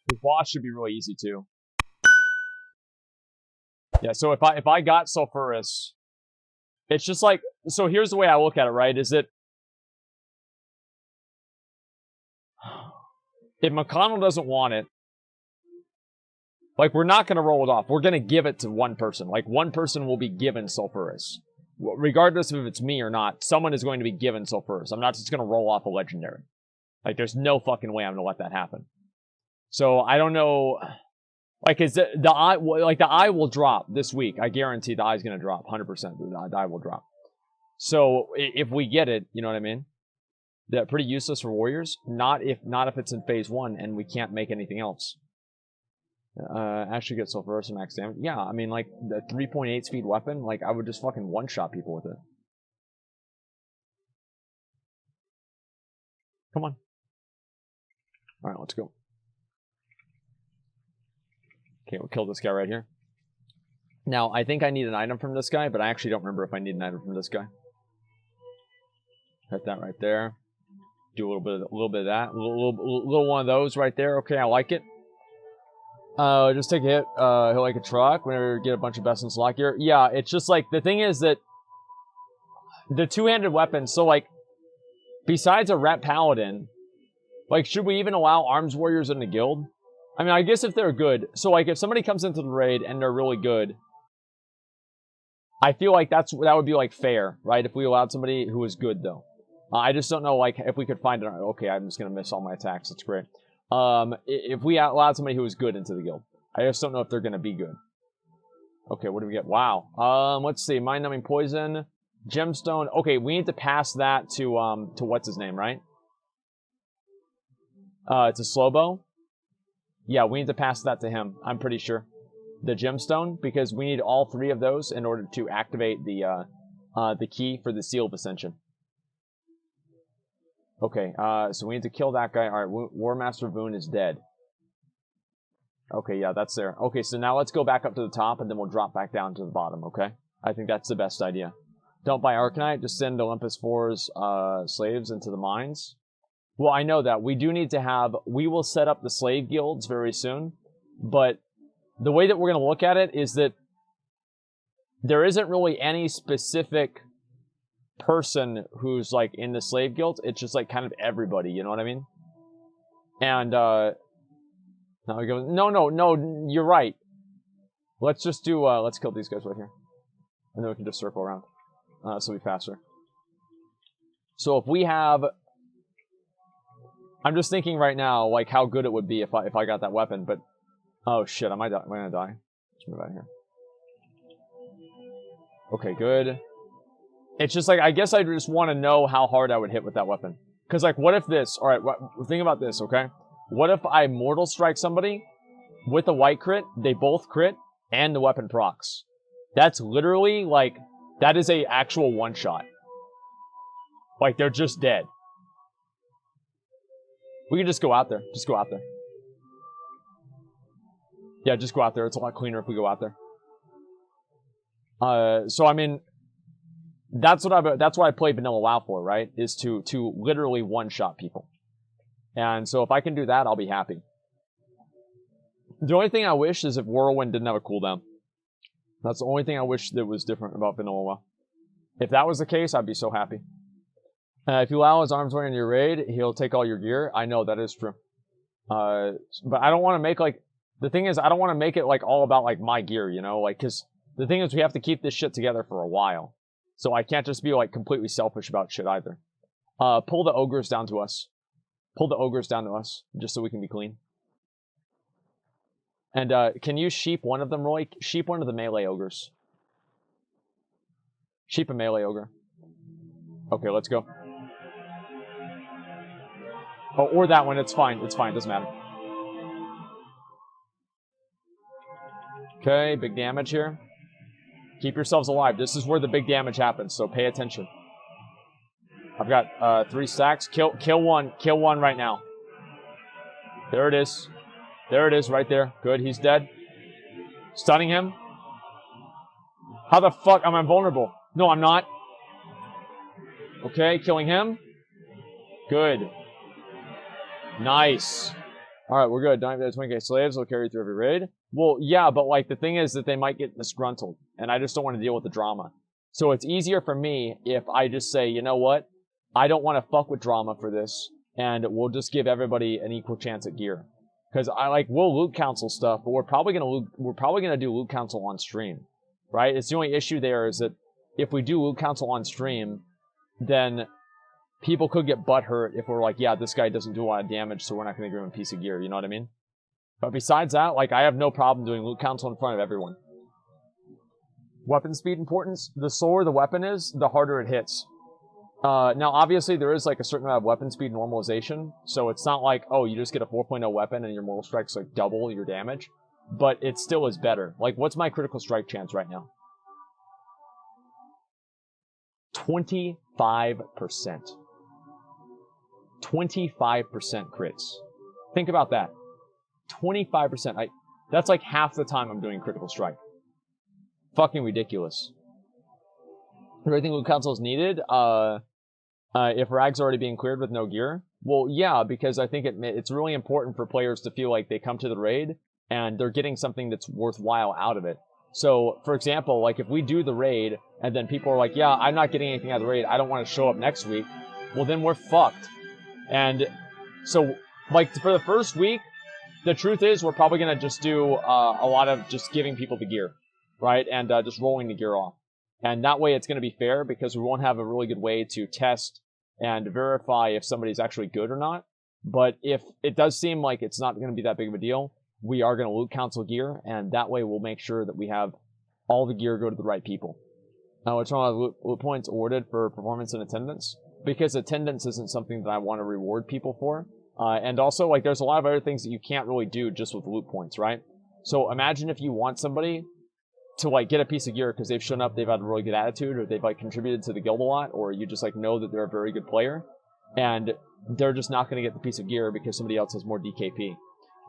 The boss should be really easy too. Yeah, so if I got Sulfuras, it's just like, so here's the way I look at it, right? Is that if McConnell doesn't want it, like, we're not going to roll it off. We're going to give it to one person. Like, one person will be given Sulfuras. Regardless of if it's me or not, someone is going to be given Sulfuras. I'm not just going to roll off a legendary. Like, there's no fucking way I'm going to let that happen. So, I don't know. Like, is the eye, like, the eye will drop this week. I guarantee the eye's going to drop. 100%. The eye will drop. So, if we get it, you know what I mean? They're pretty useless for warriors. Not if it's in phase 1 and we can't make anything else. Actually get Sulfuras and max damage. Yeah, I mean, like, the 3.8 speed weapon, like, I would just fucking one-shot people with it. Come on. Alright, let's go. Okay, we'll kill this guy right here. Now, I think I need an item from this guy, but I actually don't remember if I need an item from this guy. Hit that right there. Do a little bit of that. A little one of those right there. Okay, I like it. Just take a hit, hit like a truck whenever you get a bunch of best in slot gear. Yeah, it's just like, the thing is that the two-handed weapon, so like, besides a Ret Paladin, like, should we even allow arms warriors in the guild? I mean, I guess if they're good, so like, if somebody comes into the raid and they're really good, I feel like that would be like fair, right? If we allowed somebody who is good though. I just don't know, like, if we could find it. Okay, I'm just gonna miss all my attacks, that's great. If we allowed somebody who was good into the guild, I just don't know if they're gonna be good. Okay, what do we get? Wow. Let's see. Mind-numbing poison, gemstone. Okay, we need to pass that to what's his name, right? To Slowbo. Yeah, we need to pass that to him. I'm pretty sure. The gemstone, because we need all 3 of those in order to activate the key for the Seal of Ascension. Okay, so we need to kill that guy. Alright, War Master Voon is dead. Okay, yeah, that's there. Okay, so now let's go back up to the top, and then we'll drop back down to the bottom, okay? I think that's the best idea. Don't buy Arcanite, just send Olympus 4's slaves into the mines. Well, I know that. We do need to have... We will set up the slave guilds very soon, but the way that we're going to look at it is that there isn't really any specific person who's like in the slave guild. It's just like kind of everybody, you know what I mean? And now we go, no, you're right. Let's just do let's kill these guys right here, and then we can just circle around. This will be faster. So if we have, I'm just thinking right now like how good it would be if I got that weapon, but oh shit, am I gonna die? Let's move out of here. Okay, good. It's just like, I guess I just want to know how hard I would hit with that weapon. Because, like, what if this... Alright, think about this, okay? What if I Mortal Strike somebody with a white crit, they both crit, and the weapon procs? That's literally, like... That is a actual one-shot. Like, they're just dead. We can just go out there. Just go out there. Yeah, just go out there. It's a lot cleaner if we go out there. So, I mean... That's what I play Vanilla WoW for, right? Is to literally one-shot people. And so if I can do that, I'll be happy. The only thing I wish is if Whirlwind didn't have a cooldown. That's the only thing I wish that was different about Vanilla WoW. If that was the case, I'd be so happy. If you allow his arms warrior in your raid, he'll take all your gear. I know, that is true. But I don't want to make, like... The thing is, I don't want to make it, like, all about, like, my gear, you know? Like, because the thing is, we have to keep this shit together for a while. So I can't just be, like, completely selfish about shit either. Pull the ogres down to us. Pull the ogres down to us, just so we can be clean. And, can you sheep one of them, Roy? Sheep one of the melee ogres. Sheep a melee ogre. Okay, let's go. Oh, or that one, it's fine. It's fine, doesn't matter. Okay, big damage here. Keep yourselves alive. This is where the big damage happens, so pay attention. I've got 3 stacks. Kill one. Kill one right now. There it is. There it is, right there. Good, he's dead. Stunning him. How the fuck am I vulnerable? No, I'm not. Okay, killing him. Good. Nice. Alright, we're good. Don't have 20k slaves, will carry through every raid. Well, yeah, but like the thing is that they might get disgruntled, and I just don't want to deal with the drama. So it's easier for me if I just say, you know what? I don't want to fuck with drama for this, and we'll just give everybody an equal chance at gear. Because we'll loot council stuff, but we're probably gonna do loot council on stream. Right? It's the only issue there is that if we do loot council on stream, then people could get butthurt if we're like, yeah, this guy doesn't do a lot of damage, so we're not going to give him a piece of gear, you know what I mean? But besides that, like, I have no problem doing loot council in front of everyone. Weapon speed importance, the slower the weapon is, the harder it hits. Now, obviously, there is, like, a certain amount of weapon speed normalization, so it's not like, oh, you just get a 4.0 weapon and your mortal strike's, like, double your damage, but it still is better. Like, what's my critical strike chance right now? 25%. 25% crits. Think about that. 25%. That's like half the time I'm doing critical strike. Fucking ridiculous. Do I think loot council is needed? If Rag's already being cleared with no gear? Well, yeah, because I think it's really important for players to feel like they come to the raid and they're getting something that's worthwhile out of it. So, for example, like if we do the raid and then people are like, yeah, I'm not getting anything out of the raid, I don't want to show up next week, well then we're fucked. And so, like, for the first week, the truth is we're probably going to just do a lot of just giving people the gear, right? And just rolling the gear off. And that way it's going to be fair because we won't have a really good way to test and verify if somebody's actually good or not. But if it does seem like it's not going to be that big of a deal, we are going to loot council gear, and that way we'll make sure that we have all the gear go to the right people. Now, which one are loot points awarded for performance and attendance? Because attendance isn't something that I want to reward people for. And also, like, there's a lot of other things that you can't really do just with loot points, right? So imagine if you want somebody to, like, get a piece of gear because they've shown up, they've had a really good attitude, or they've, like, contributed to the guild a lot, or you just, like, know that they're a very good player, and they're just not going to get the piece of gear because somebody else has more DKP.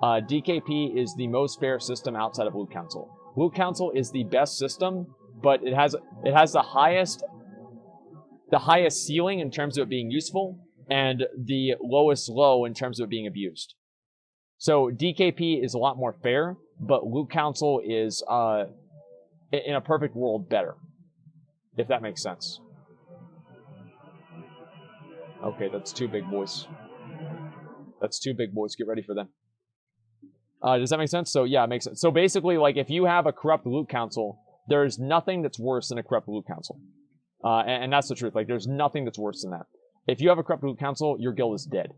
DKP is the most fair system outside of Loot Council. Loot Council is the best system, but it has the highest ceiling in terms of it being useful, and the lowest low in terms of it being abused. So DKP is a lot more fair, but Loot Council is, in a perfect world, better. If that makes sense. Okay, that's two big boys. That's two big boys. Get ready for them. Does that make sense? So, yeah, it makes sense. So, basically, like, if you have a corrupt loot council, there's nothing that's worse than a corrupt loot council. And that's the truth. Like, there's nothing that's worse than that. If you have a corrupt loot council, your guild is dead.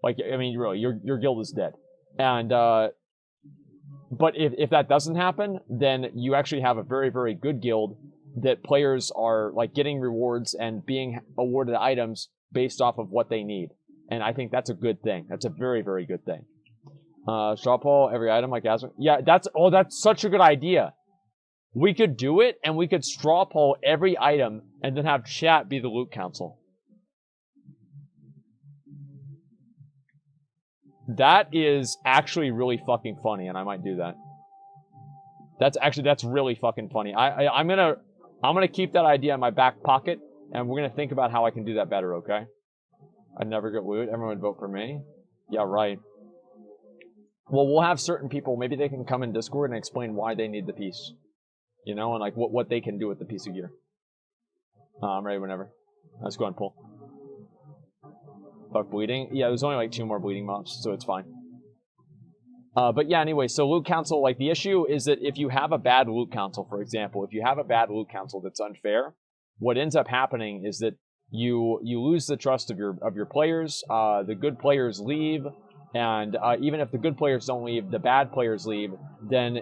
Like, I mean, really, your guild is dead. And, but if that doesn't happen, then you actually have a very, very good guild that players are, like, getting rewards and being awarded items based off of what they need. And I think that's a good thing. That's a very, very good thing. Straw poll every item like Asmongold. Yeah, that's such a good idea. We could do it, and we could straw poll every item, and then have chat be the loot council. That is actually really fucking funny, and I might do that. That's really fucking funny. I'm gonna keep that idea in my back pocket, and we're gonna think about how I can do that better, okay? I'd never get loot. Everyone would vote for me. Yeah, right. Well, we'll have certain people, maybe they can come in Discord and explain why they need the piece. You know, and like what they can do with the piece of gear. I'm ready whenever. Let's go and pull. Fuck bleeding. Yeah, there's only like 2 more bleeding mobs, so it's fine. But yeah, anyway, so loot council, like the issue is that if you have a bad loot council, for example, if you have a bad loot council that's unfair, what ends up happening is that you lose the trust of your players, the good players leave, and even if the good players don't leave, the bad players leave, then,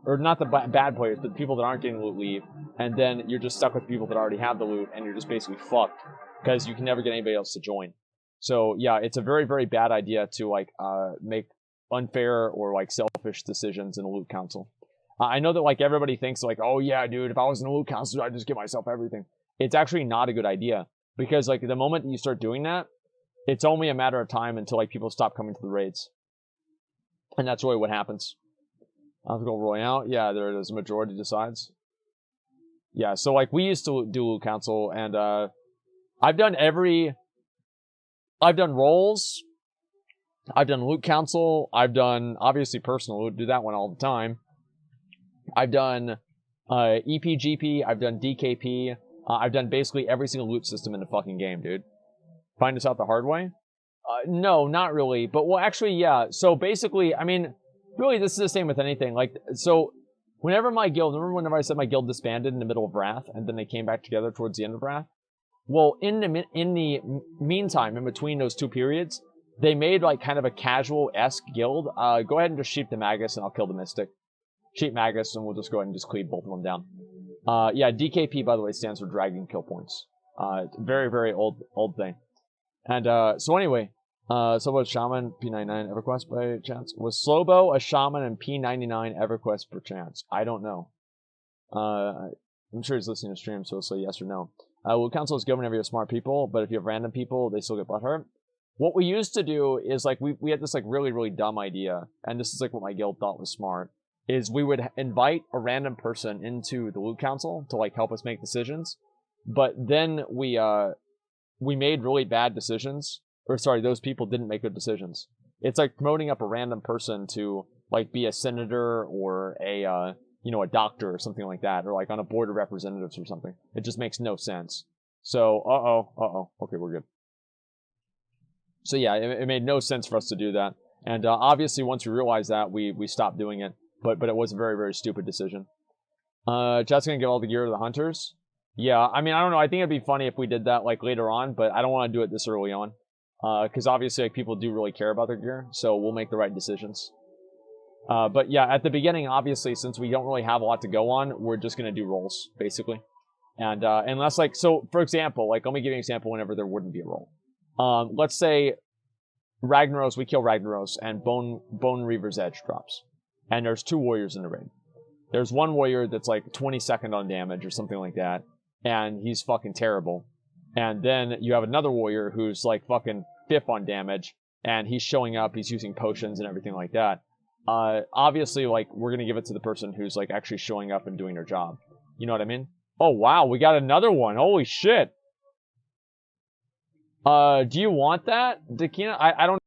or not the bad players, but the people that aren't getting loot leave, and then you're just stuck with people that already have the loot, and you're just basically fucked, because you can never get anybody else to join. So yeah, it's a very, very bad idea to like make unfair or like selfish decisions in a loot council. I know that like everybody thinks like, oh yeah, dude, if I was in a loot council, I'd just give myself everything. It's actually not a good idea, because like the moment that you start doing that, it's only a matter of time until like people stop coming to the raids. And that's really what happens. I'll go Royale. Yeah, there it is. Majority decides. Yeah, so like we used to do loot council, and I've done roles. I've done loot council. I've done, obviously, personal loot. Do that one all the time. I've done EPGP. I've done DKP. I've done basically every single loot system in the fucking game, dude. Find this out the hard way? No, not really. But, well, actually, yeah. So, basically, I mean, really, this is the same with anything. Like, so, whenever my guild, remember whenever I said my guild disbanded in the middle of Wrath, and then they came back together towards the end of Wrath? Well, in the meantime, in between those two periods, they made, like, kind of a casual-esque guild. Go ahead and just sheep the Magus, and I'll kill the Mystic. Sheep Magus, and we'll just go ahead and just cleave both of them down. Yeah, DKP, by the way, stands for Dragon Kill Points. It's a very, very old thing. And, so anyway, so was Shaman, P99, EverQuest by chance? Was Slowbo a Shaman and P99 EverQuest per chance? I don't know. I'm sure he's listening to stream, so he'll say yes or no. Loot council is good whenever you have smart people, but if you have random people, they still get butthurt. What we used to do is, like, we had this, like, really, really dumb idea, and this is, like, what my guild thought was smart, is we would invite a random person into the loot council to, like, help us make decisions, but then we made really bad decisions, or sorry, those people didn't make good decisions. It's like promoting up a random person to, like, be a senator or a, you know, a doctor or something like that, or, like, on a board of representatives or something. It just makes no sense. So, okay, we're good. So yeah, it made no sense for us to do that. And obviously, once we realized that, we stopped doing it. But it was a very, very stupid decision. Chat's gonna give all the gear to the hunters. Yeah, I mean, I don't know. I think it'd be funny if we did that, like, later on, but I don't want to do it this early on. Because obviously, like, people do really care about their gear, so we'll make the right decisions. But yeah, at the beginning, obviously, since we don't really have a lot to go on, we're just gonna do rolls, basically. And unless, like, so, for example, like, let me give you an example whenever there wouldn't be a roll. Let's say Ragnaros, we kill Ragnaros, and Bone Reaver's Edge drops. And there's 2 warriors in the raid. There's one warrior that's like 22nd on damage or something like that, and he's fucking terrible. And then you have another warrior who's like fucking 5th on damage, and he's showing up, he's using potions and everything like that. Obviously, like, we're gonna give it to the person who's like actually showing up and doing their job. You know what I mean? Oh wow, we got another one. Holy shit. Do you want that, Dakina? I don't